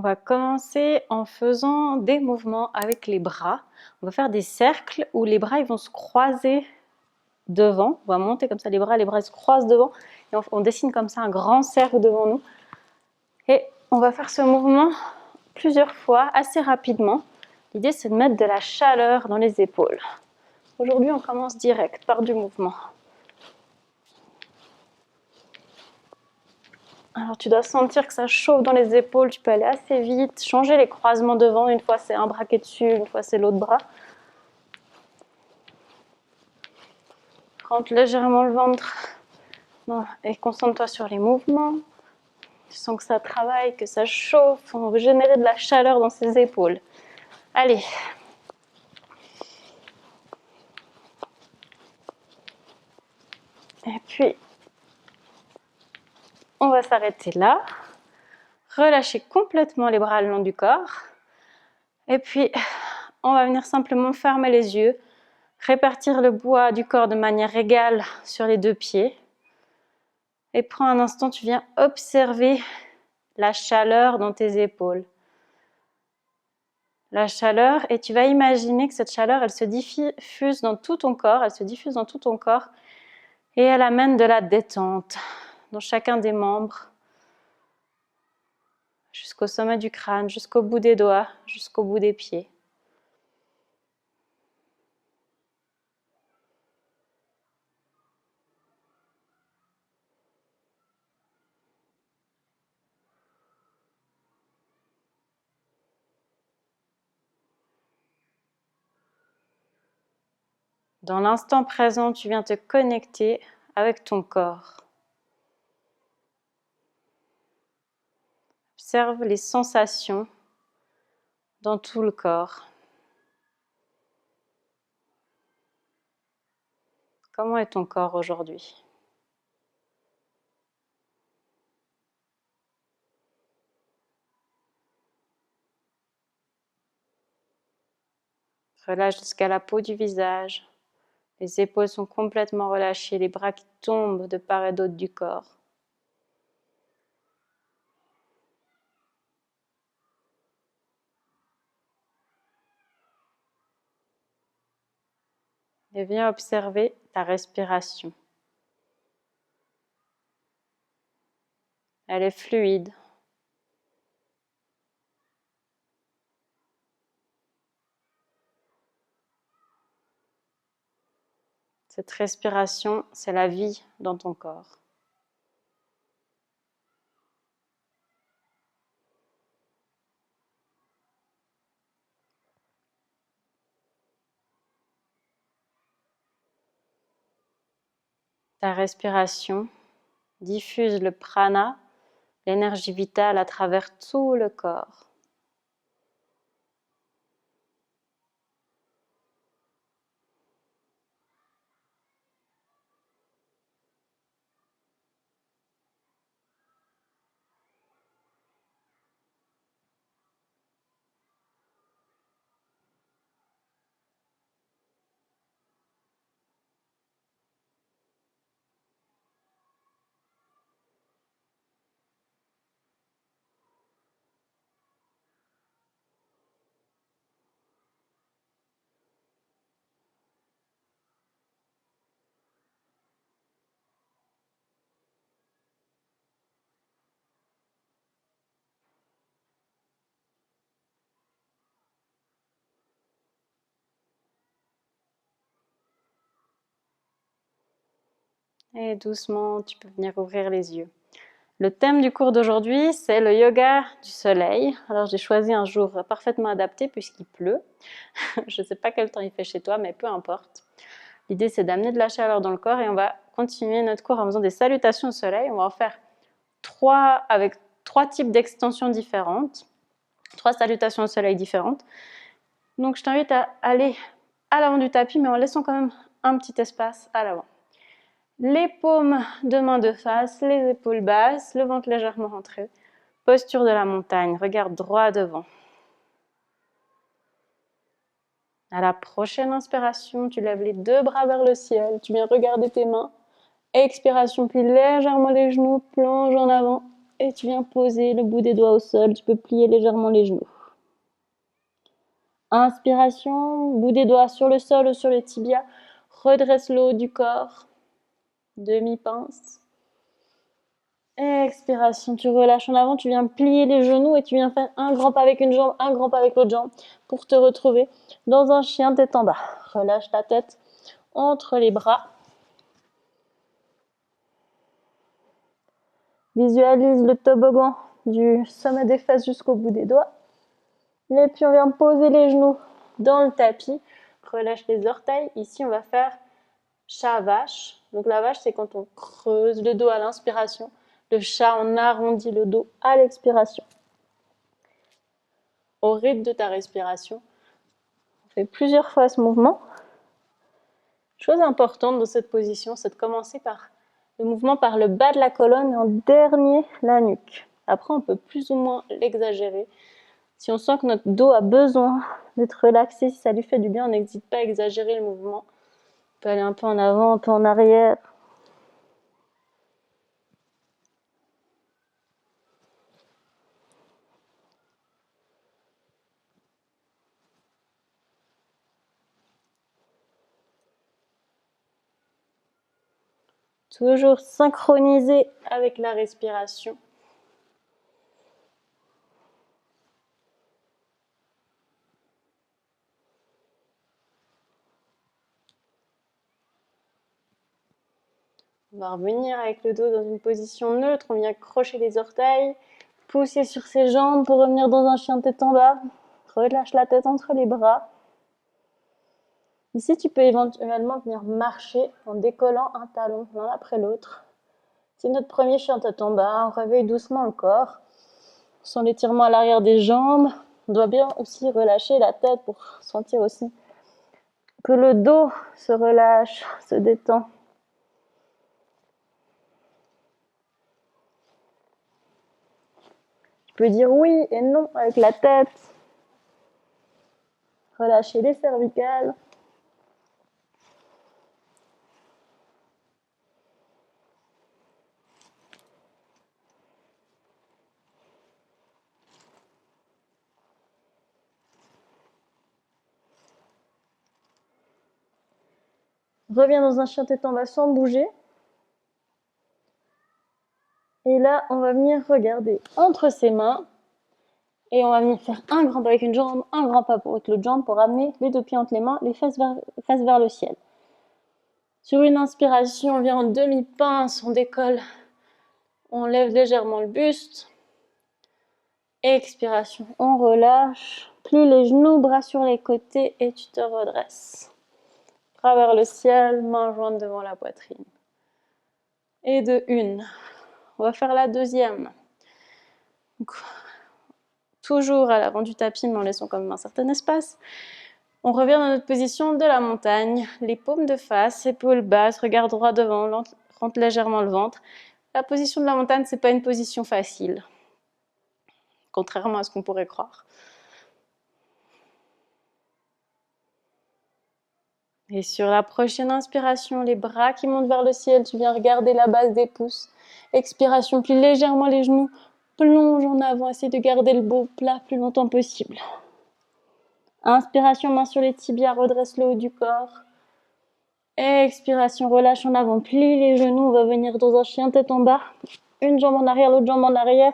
va commencer en faisant des mouvements avec les bras. On va faire des cercles où les bras ils vont se croiser devant. On va monter comme ça les bras se croisent devant. Et on dessine comme ça un grand cercle devant nous. Et on va faire ce mouvement plusieurs fois, assez rapidement. L'idée, c'est de mettre de la chaleur dans les épaules. Aujourd'hui, on commence direct par du mouvement. Alors, tu dois sentir que ça chauffe dans les épaules. Tu peux aller assez vite, changer les croisements devant. Une fois, c'est un bras qui est dessus, une fois, c'est l'autre bras. Rentre légèrement le ventre et concentre-toi sur les mouvements. Tu sens que ça travaille, que ça chauffe. On veut générer de la chaleur dans ses épaules. Allez. Et puis, on va s'arrêter là. Relâcher complètement les bras le long du corps. Et puis, on va venir simplement fermer les yeux. Répartir le poids du corps de manière égale sur les deux pieds. Et prends un instant, tu viens observer la chaleur dans tes épaules. La chaleur, et tu vas imaginer que cette chaleur, elle se diffuse dans tout ton corps, et elle amène de la détente dans chacun des membres, jusqu'au sommet du crâne, jusqu'au bout des doigts, jusqu'au bout des pieds. Dans l'instant présent, tu viens te connecter avec ton corps. Observe les sensations dans tout le corps. Comment est ton corps aujourd'hui ? Relâche jusqu'à la peau du visage. Les épaules sont complètement relâchées, les bras qui tombent de part et d'autre du corps. Et viens observer ta respiration. Elle est fluide. Cette respiration, c'est la vie dans ton corps. Ta respiration diffuse le prana, l'énergie vitale à travers tout le corps. Et doucement, tu peux venir ouvrir les yeux. Le thème du cours d'aujourd'hui, c'est le yoga du soleil. Alors j'ai choisi un jour parfaitement adapté puisqu'il pleut. Je ne sais pas quel temps il fait chez toi, mais peu importe. L'idée, c'est d'amener de la chaleur dans le corps et on va continuer notre cours en faisant des salutations au soleil. On va en faire avec trois types d'extensions différentes, 3 salutations au soleil différentes. Donc je t'invite à aller à l'avant du tapis, mais en laissant quand même un petit espace à l'avant. Les paumes de main de face, les épaules basses, le ventre légèrement rentré. Posture de la montagne, regarde droit devant. À la prochaine inspiration, tu lèves les 2 bras vers le ciel, tu viens regarder tes mains. Expiration, plie légèrement les genoux, plonge en avant. et tu viens poser le bout des doigts au sol. Tu peux plier légèrement les genoux. Inspiration, bout des doigts sur le sol ou sur les tibias. Redresse le haut du corps. Demi-pince. Expiration, tu relâches en avant, tu viens plier les genoux et tu viens faire un grand pas avec une jambe, un grand pas avec l'autre jambe pour te retrouver dans un chien tête en bas. Relâche la tête entre les bras. Visualise le toboggan du sommet des fesses jusqu'au bout des doigts. Et puis on vient poser les genoux dans le tapis. Relâche les orteils. Ici, on va faire chat vache. Donc la vache, c'est quand on creuse le dos à l'inspiration. Le chat, on arrondit le dos à l'expiration. Au rythme de ta respiration, on fait plusieurs fois ce mouvement. Chose importante dans cette position, c'est de commencer par le mouvement par le bas de la colonne et en dernier la nuque. Après, on peut plus ou moins l'exagérer. Si on sent que notre dos a besoin d'être relaxé, si ça lui fait du bien, on n'hésite pas à exagérer le mouvement. On peut aller un peu en avant, un peu en arrière. Toujours synchronisé avec la respiration. On va revenir avec le dos dans une position neutre. On vient crocher les orteils, pousser sur ses jambes pour revenir dans un chien tête en bas. Relâche la tête entre les bras. Ici, tu peux éventuellement venir marcher en décollant un talon l'un après l'autre. C'est notre premier chien tête en bas. On réveille doucement le corps. Sans l'étirement à l'arrière des jambes. On doit bien aussi relâcher la tête pour sentir aussi que le dos se relâche, se détend. Tu peux dire oui et non avec la tête. Relâcher les cervicales. Reviens dans un chien tête en bas sans bouger. Et là, on va venir regarder entre ses mains. Et on va venir faire un grand pas avec une jambe, un grand pas avec l'autre jambe pour amener les deux pieds entre les mains, les fesses vers le ciel. Sur une inspiration, on vient en demi-pince, on décolle, on lève légèrement le buste. Expiration, on relâche, plie les genoux, bras sur les côtés et tu te redresses. Bras vers le ciel, mains jointes devant la poitrine. Et de une. On va faire la deuxième. Donc, toujours à l'avant du tapis, mais en laissant quand même un certain espace. On revient dans notre position de la montagne, les paumes de face, épaules basses, regard droit devant, rentre légèrement le ventre. La position de la montagne, c'est pas une position facile, contrairement à ce qu'on pourrait croire. Et sur la prochaine inspiration, les bras qui montent vers le ciel, tu viens regarder la base des pouces. Expiration, plie légèrement les genoux, plonge en avant, essaie de garder le dos plat le plus longtemps possible. Inspiration, main sur les tibias, redresse le haut du corps. Expiration, relâche en avant, plie les genoux, on va venir dans un chien tête en bas. Une jambe en arrière, l'autre jambe en arrière.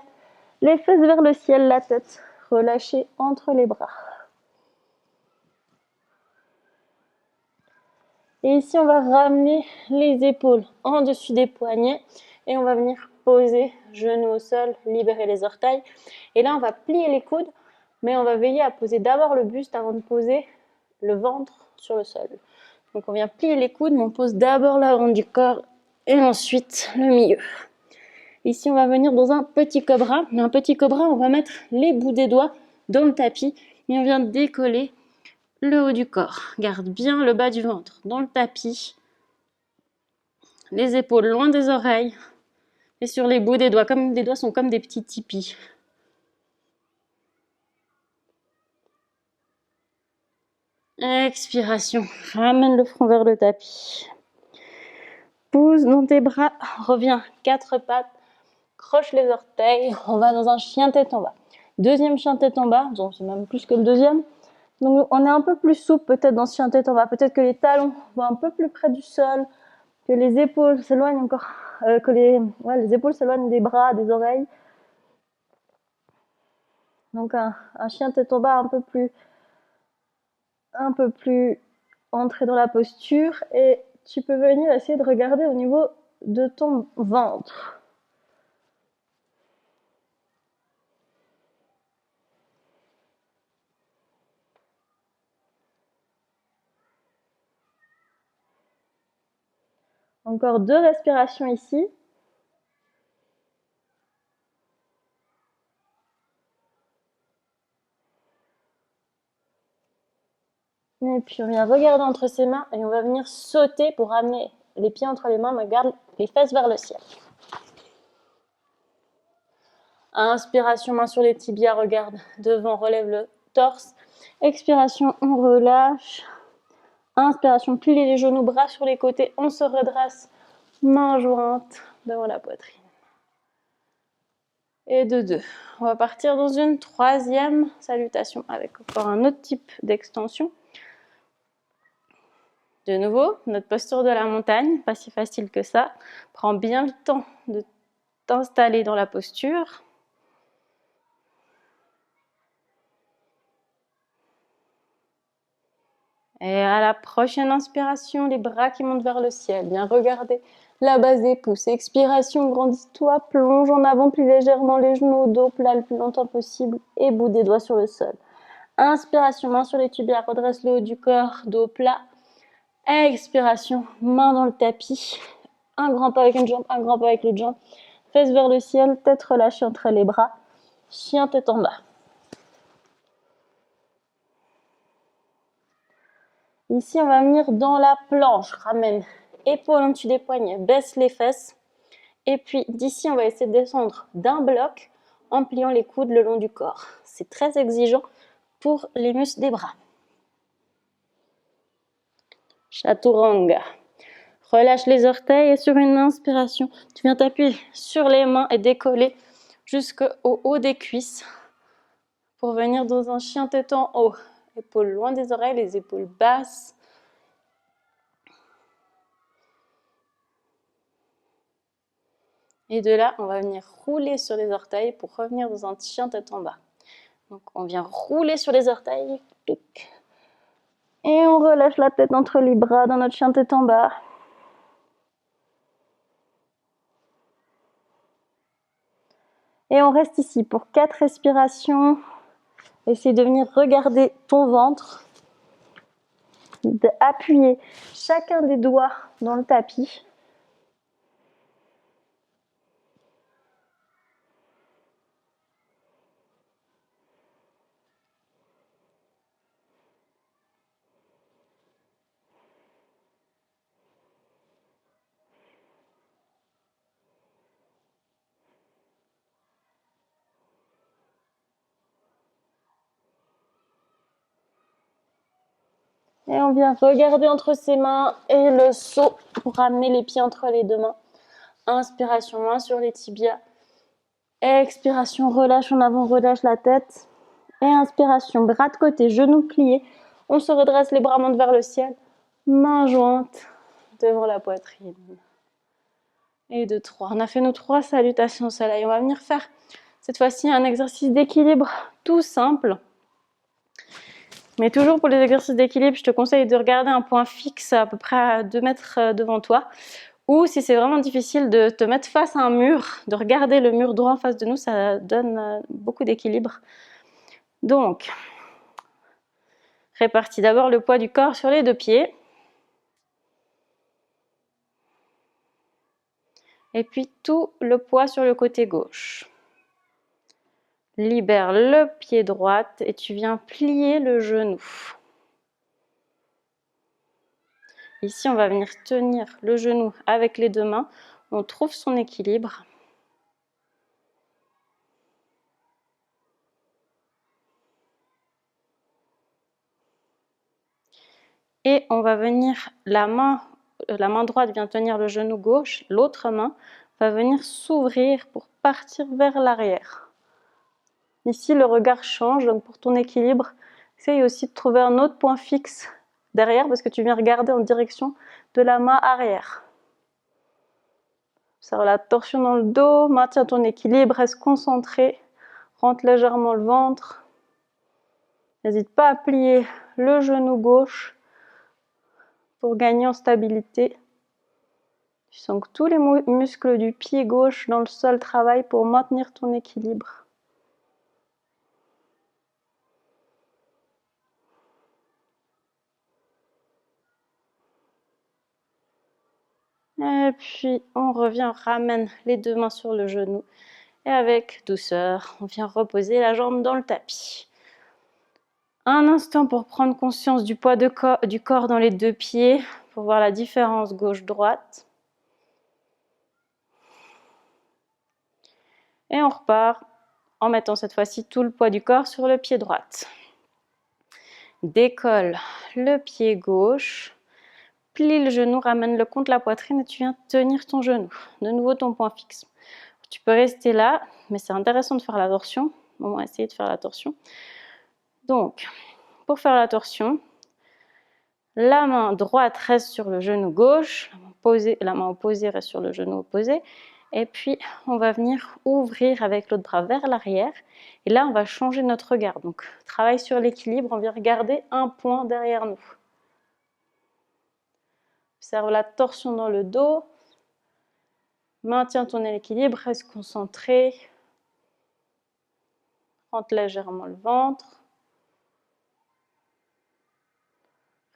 Les fesses vers le ciel, la tête relâchée entre les bras. Et ici, on va ramener les épaules en dessus des poignets et on va venir poser genoux au sol, libérer les orteils. Et là, on va plier les coudes, mais on va veiller à poser d'abord le buste avant de poser le ventre sur le sol. Donc on vient plier les coudes, mais on pose d'abord l'avant du corps et ensuite le milieu. Ici, on va venir dans un petit cobra. Mais un petit cobra, on va mettre les bouts des doigts dans le tapis et on vient décoller le haut du corps. Garde bien le bas du ventre dans le tapis. Les épaules loin des oreilles et sur les bouts des doigts. Comme les doigts sont comme des petits tipis. Expiration. Ramène le front vers le tapis. Pousse dans tes bras. Reviens. 4 pattes. croche les orteils, on va dans un chien tête en bas. Deuxième chien tête en bas, c'est même plus que le deuxième. Donc on est un peu plus souple peut-être dans ce chien tête en bas, peut-être que les talons vont un peu plus près du sol, que les épaules s'éloignent encore, que les épaules s'éloignent des bras, des oreilles. Donc un chien tête en bas un peu plus entré dans la posture, et tu peux venir essayer de regarder au niveau de ton ventre. Encore 2 respirations ici. Et puis on vient regarder entre ses mains et on va venir sauter pour ramener les pieds entre les mains, mais garde les fesses vers le ciel. Inspiration, main sur les tibias, regarde devant, relève le torse. Expiration, on relâche. Inspiration, plie les genoux, bras sur les côtés, on se redresse, main jointe devant la poitrine. Et de 2. On va partir dans une troisième salutation avec encore un autre type d'extension. De nouveau, notre posture de la montagne, pas si facile que ça. Prends bien le temps de t'installer dans la posture. Et à la prochaine inspiration, les bras qui montent vers le ciel. Bien regarder la base des pouces. Expiration, grandis-toi, plonge en avant, plie légèrement les genoux, dos plat le plus longtemps possible et bout des doigts sur le sol. Inspiration, main sur les tibias, redresse le haut du corps, dos plat. Expiration, main dans le tapis. Un grand pas avec une jambe, un grand pas avec l'autre jambe. Fesses vers le ciel, tête relâchée entre les bras. Chien tête en bas. Ici, on va venir dans la planche. Ramène épaules en dessus des poignets, baisse les fesses. Et puis d'ici, on va essayer de descendre d'un bloc en pliant les coudes le long du corps. C'est très exigeant pour les muscles des bras. Chaturanga. Relâche les orteils et sur une inspiration, tu viens t'appuyer sur les mains et décoller jusqu'au haut des cuisses pour venir dans un chien tête en haut. Épaules loin des oreilles, les épaules basses. Et de là, on va venir rouler sur les orteils pour revenir dans un chien tête en bas. Donc on vient rouler sur les orteils. Et on relâche la tête entre les bras dans notre chien tête en bas. Et on reste ici pour 4 respirations. Essaye de venir regarder ton ventre. D'appuyer chacun des doigts dans le tapis. Et on vient regarder entre ses mains et le saut pour ramener les pieds entre les deux mains. Inspiration, main sur les tibias. Expiration, relâche en avant, relâche la tête. Et inspiration, bras de côté, genoux pliés. On se redresse, les bras montent vers le ciel. Main jointe devant la poitrine. Et de 3. On a fait nos 3 salutations au soleil. On va venir faire cette fois-ci un exercice d'équilibre tout simple. Mais toujours pour les exercices d'équilibre, je te conseille de regarder un point fixe à peu près à 2 mètres devant toi. Ou si c'est vraiment difficile, de te mettre face à un mur, de regarder le mur droit en face de nous, ça donne beaucoup d'équilibre. Donc, répartis d'abord le poids du corps sur les 2 pieds. Et puis tout le poids sur le côté gauche. Libère le pied droit et tu viens plier le genou. Ici, on va venir tenir le genou avec les 2 mains. On trouve son équilibre. Et on va venir, la main droite vient tenir le genou gauche, l'autre main va venir s'ouvrir pour partir vers l'arrière. Ici, le regard change, donc pour ton équilibre, essaye aussi de trouver un autre point fixe derrière parce que tu viens regarder en direction de la main arrière. Observe la torsion dans le dos, maintiens ton équilibre, reste concentré, rentre légèrement le ventre. N'hésite pas à plier le genou gauche pour gagner en stabilité. Tu sens que tous les muscles du pied gauche dans le sol travaillent pour maintenir ton équilibre. Et puis on revient, on ramène les deux mains sur le genou. Et avec douceur, on vient reposer la jambe dans le tapis. Un instant pour prendre conscience du poids du corps dans les deux pieds, pour voir la différence gauche-droite. Et on repart en mettant cette fois-ci tout le poids du corps sur le pied droit. Décolle le pied gauche, plie le genou, ramène-le contre la poitrine et tu viens tenir ton genou. De nouveau ton point fixe. Tu peux rester là, mais c'est intéressant de faire la torsion. On va essayer de faire la torsion. Donc, pour faire la torsion, la main droite reste sur le genou gauche, la main opposée reste sur le genou opposé. Et puis, on va venir ouvrir avec l'autre bras vers l'arrière. Et là, on va changer notre regard. Donc, travail sur l'équilibre, on vient regarder un point derrière nous. Observe la torsion dans le dos. Maintiens ton équilibre, reste concentré. Rentre légèrement le ventre.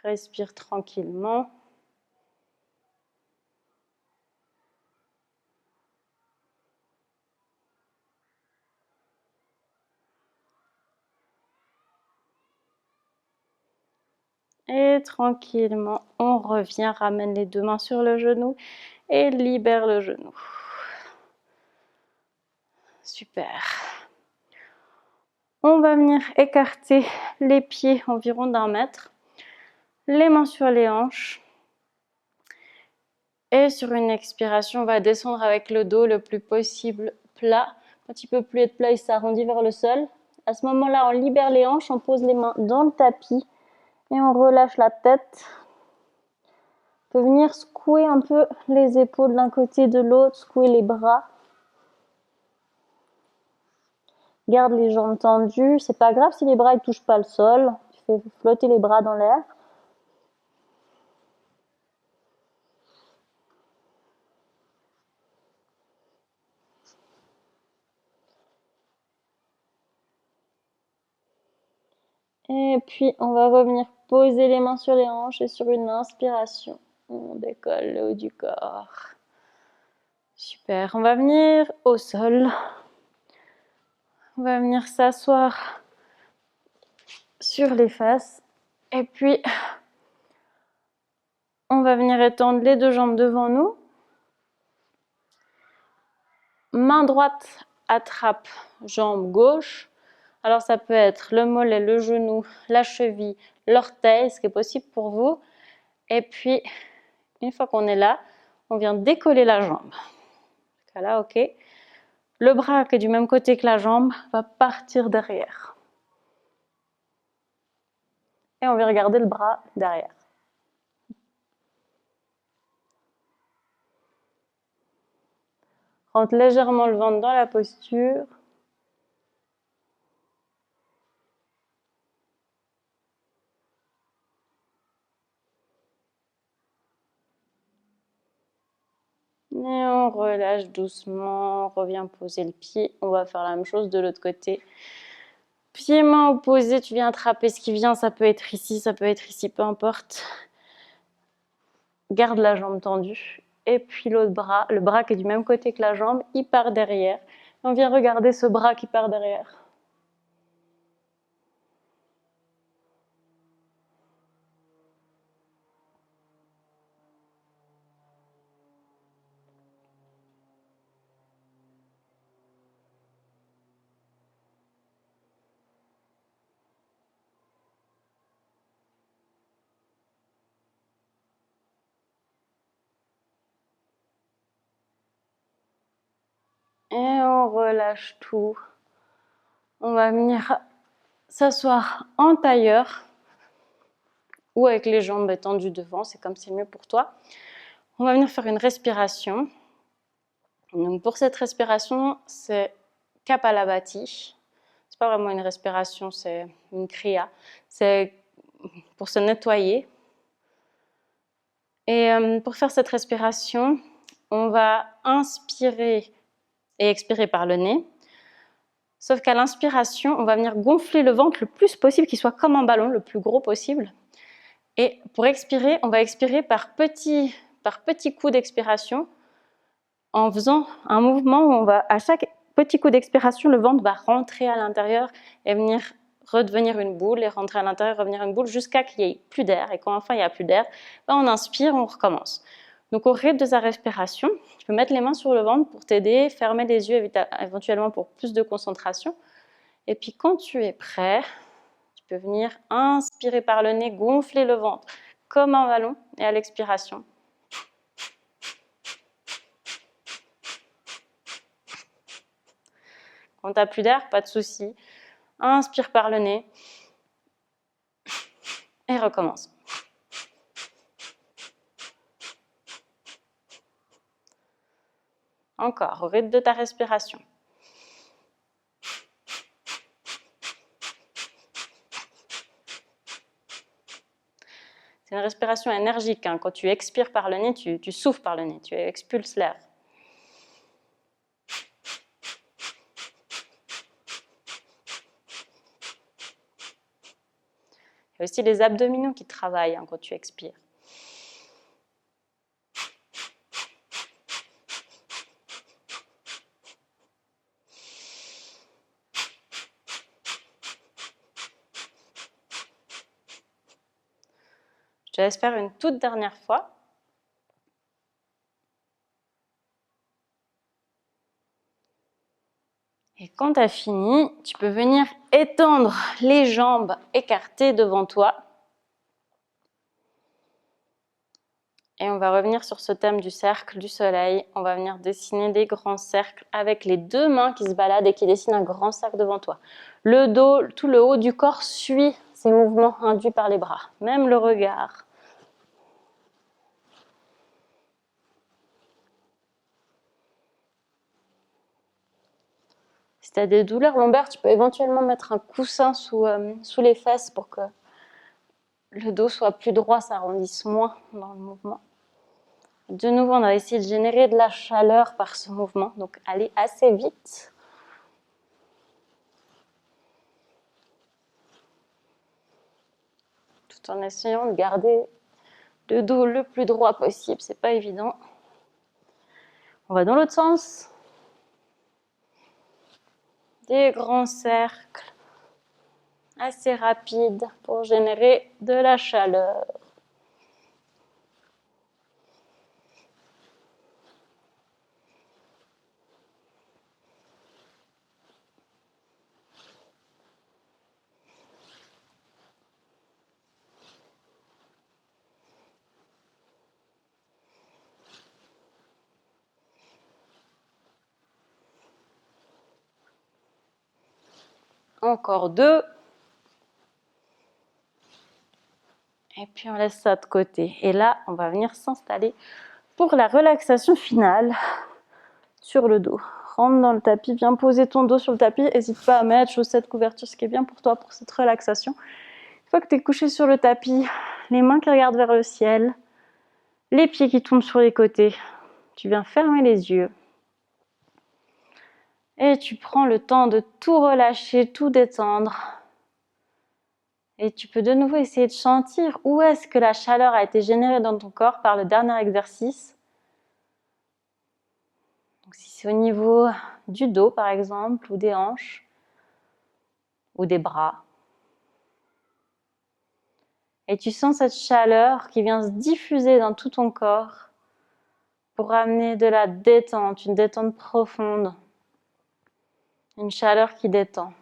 Respire tranquillement. Et tranquillement, on revient, ramène les deux mains sur le genou et libère le genou. Super. On va venir écarter les pieds environ d'1 mètre. Les mains sur les hanches. Et sur une expiration, on va descendre avec le dos le plus possible plat. Quand il ne peut plus être plat, il s'arrondit vers le sol. À ce moment-là, on libère les hanches, on pose les mains dans le tapis et on relâche la tête. On peut venir secouer un peu les épaules d'un côté et de l'autre, secouer les bras. Garde les jambes tendues. C'est pas grave si les bras ne touchent pas le sol. Tu fais flotter les bras dans l'air. Et puis, on va revenir poser les mains sur les hanches et sur une inspiration, on décolle le haut du corps. Super, on va venir au sol. On va venir s'asseoir sur les fesses. Et puis, on va venir étendre les deux jambes devant nous. Main droite attrape jambe gauche. Alors ça peut être le mollet, le genou, la cheville, l'orteil, ce qui est possible pour vous. Et puis, une fois qu'on est là, on vient décoller la jambe. Là, ok. Le bras qui est du même côté que la jambe va partir derrière. Et on vient regarder le bras derrière. Rentre légèrement le ventre dans la posture. Et on relâche doucement, on revient poser le pied. On va faire la même chose de l'autre côté. Pied, main opposée, tu viens attraper ce qui vient. Ça peut être ici, ça peut être ici, peu importe. Garde la jambe tendue. Et puis l'autre bras, le bras qui est du même côté que la jambe, il part derrière. Et on vient regarder ce bras qui part derrière. Et on relâche tout. On va venir s'asseoir en tailleur ou avec les jambes étendues devant, c'est comme c'est mieux pour toi. On va venir faire une respiration. Donc pour cette respiration, c'est Kapalabhati. C'est pas vraiment une respiration, c'est une kriya. C'est pour se nettoyer. Et pour faire cette respiration, on va inspirer et expirer par le nez. Sauf qu'à l'inspiration, on va venir gonfler le ventre le plus possible, qu'il soit comme un ballon, le plus gros possible. Et pour expirer, on va expirer par petits coups d'expiration, en faisant un mouvement où on va, à chaque petit coup d'expiration, le ventre va rentrer à l'intérieur et venir redevenir une boule et rentrer à l'intérieur, revenir une boule jusqu'à qu'il n'y ait plus d'air. Et quand enfin il n'y a plus d'air, on inspire, on recommence. Donc au rythme de sa respiration, tu peux mettre les mains sur le ventre pour t'aider, fermer les yeux éventuellement pour plus de concentration. Et puis quand tu es prêt, tu peux venir inspirer par le nez, gonfler le ventre comme un ballon et à l'expiration. Quand tu n'as plus d'air, pas de souci. Inspire par le nez et recommence. Encore, au rythme de ta respiration. C'est une respiration énergique. Quand tu expires par le nez, tu souffles par le nez, tu expulses l'air. Il y a aussi les abdominaux qui travaillent quand tu expires. Je te laisse faire une toute dernière fois. Et quand tu as fini, tu peux venir étendre les jambes écartées devant toi. Et on va revenir sur ce thème du cercle du soleil. On va venir dessiner des grands cercles avec les deux mains qui se baladent et qui dessinent un grand cercle devant toi. Le dos, tout le haut du corps suit ces mouvements induits par les bras, même le regard. Si tu as des douleurs lombaires, tu peux éventuellement mettre un coussin sous les fesses pour que le dos soit plus droit, s'arrondisse moins dans le mouvement. De nouveau, on va essayer de générer de la chaleur par ce mouvement, donc aller assez vite. Tout en essayant de garder le dos le plus droit possible, c'est pas évident. On va dans l'autre sens. Des grands cercles assez rapides pour générer de la chaleur. Encore deux. Et puis on laisse ça de côté. Et là, on va venir s'installer pour la relaxation finale sur le dos. Rentre dans le tapis, viens poser ton dos sur le tapis. N'hésite pas à mettre chaussettes, couverture, ce qui est bien pour toi pour cette relaxation. Une fois que tu es couché sur le tapis, les mains qui regardent vers le ciel, les pieds qui tombent sur les côtés, tu viens fermer les yeux. Et tu prends le temps de tout relâcher, tout détendre. Et tu peux de nouveau essayer de sentir où est-ce que la chaleur a été générée dans ton corps par le dernier exercice. Donc si c'est au niveau du dos par exemple, ou des hanches, ou des bras. Et tu sens cette chaleur qui vient se diffuser dans tout ton corps pour amener de la détente, une détente profonde, une chaleur qui détend.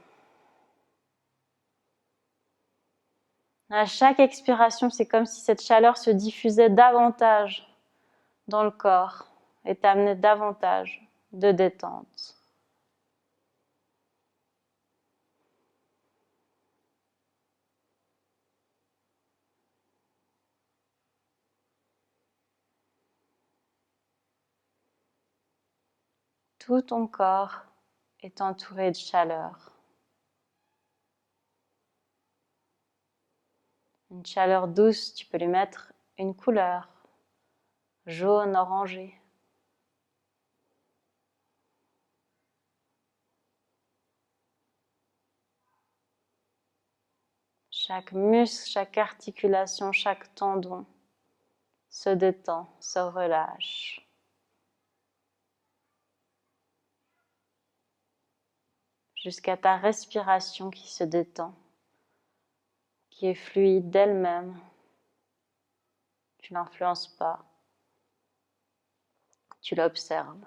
À chaque expiration, c'est comme si cette chaleur se diffusait davantage dans le corps et t'amenait davantage de détente. Tout ton corps est entouré de chaleur. Une chaleur douce, tu peux lui mettre une couleur, jaune, orangé. Chaque muscle, chaque articulation, chaque tendon se détend, se relâche. Jusqu'à ta respiration qui se détend, qui est fluide d'elle-même. Tu n'influences pas, tu l'observes.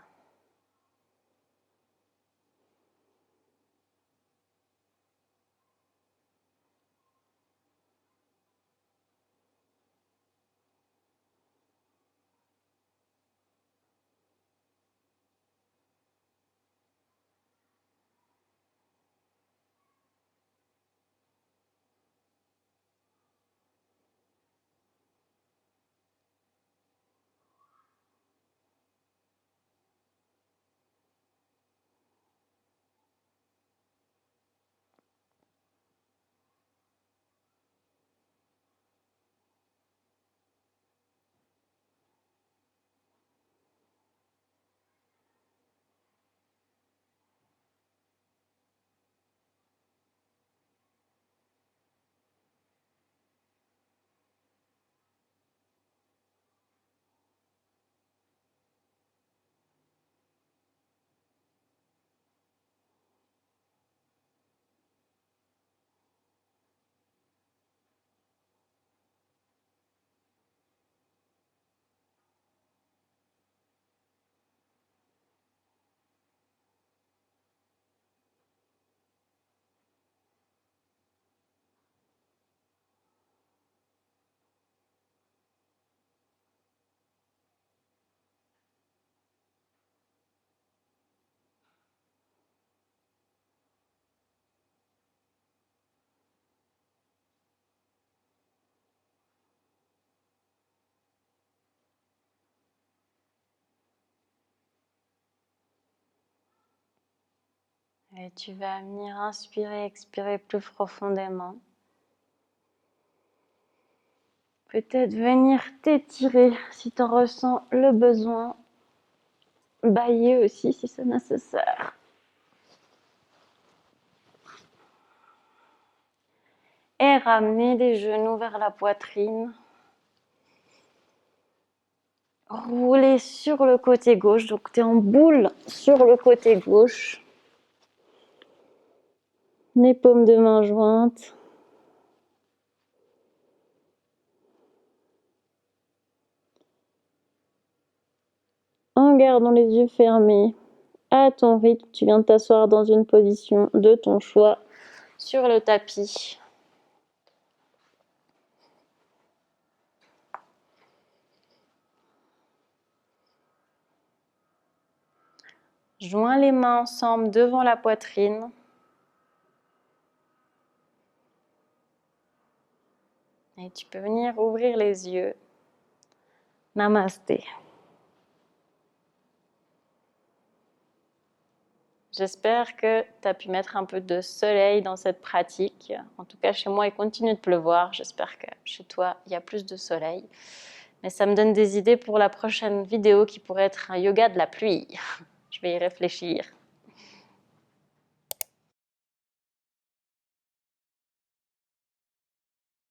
Et tu vas venir inspirer, expirer plus profondément. Peut-être venir t'étirer si tu en ressens le besoin. Bailler aussi si c'est nécessaire. Et ramener les genoux vers la poitrine. Rouler sur le côté gauche, donc tu es en boule sur le côté gauche. Les paumes de main jointes. En gardant les yeux fermés, à ton rythme, tu viens de t'asseoir dans une position de ton choix sur le tapis. Joins les mains ensemble devant la poitrine. Et tu peux venir ouvrir les yeux. Namasté. J'espère que tu as pu mettre un peu de soleil dans cette pratique. En tout cas, chez moi, il continue de pleuvoir. J'espère que chez toi, il y a plus de soleil. Mais ça me donne des idées pour la prochaine vidéo qui pourrait être un yoga de la pluie. Je vais y réfléchir.